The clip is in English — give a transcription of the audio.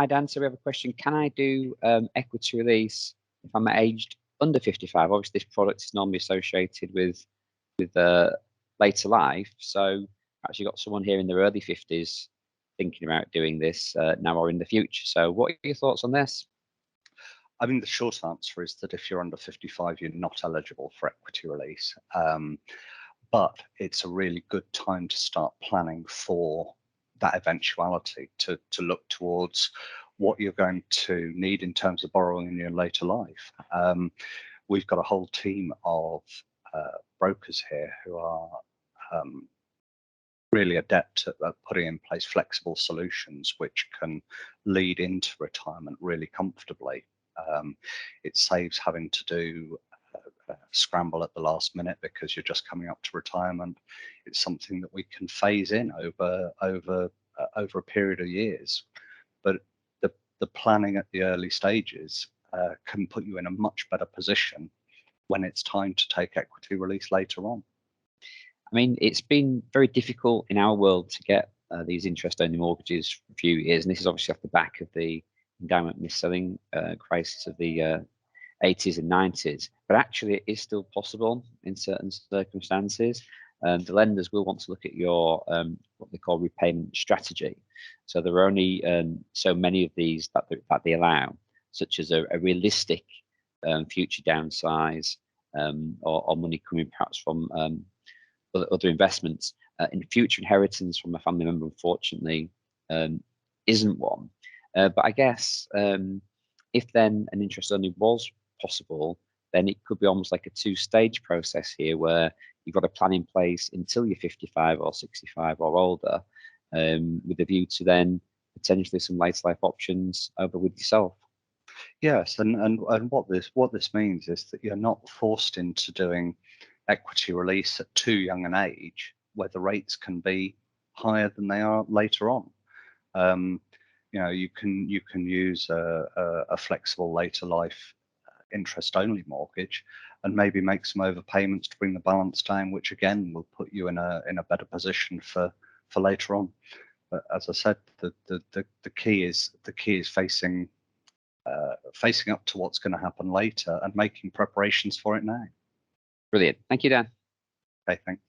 Hi Dan, so we have a question. Can I do equity release if I'm aged under 55? Obviously, this product is normally associated with later life. So actually got someone here in their early 50s thinking about doing this now or in the future. So what are your thoughts on this? I mean, the short answer is that if you're under 55, you're not eligible for equity release. But it's a really good time to start planning for that eventuality, to look towards what you're going to need in terms of borrowing in your later life. We've got a whole team of brokers here who are really adept at putting in place flexible solutions which can lead into retirement really comfortably. It saves having to do scramble at the last minute because you're just coming up to retirement. It's something that we can phase in over a period of years. But the planning at the early stages can put you in a much better position when it's time to take equity release later on. I mean, it's been very difficult in our world to get these interest-only mortgages for a few years, and this is obviously off the back of the endowment mis-selling crisis of the 80s and 90s. But actually, it is still possible in certain circumstances. The lenders will want to look at your what they call repayment strategy. So there are only so many of these that they allow, such as a realistic future downsize or money coming perhaps from other investments. In future inheritance from a family member, unfortunately, isn't one. But I guess if then an interest only was possible, then it could be almost like a two-stage process here, where you've got a plan in place until you're 55 or 65 or older, with a view to then potentially some later life options over with yourself. Yes, and what this means is that you're not forced into doing equity release at too young an age, where the rates can be higher than they are later on. You can use a flexible later life interest only mortgage and maybe make some overpayments to bring the balance down, which again will put you in a better position for later on. But as I said, the key is facing up to what's going to happen later and making preparations for it now. Brilliant. Thank you, Dan. Okay, thanks.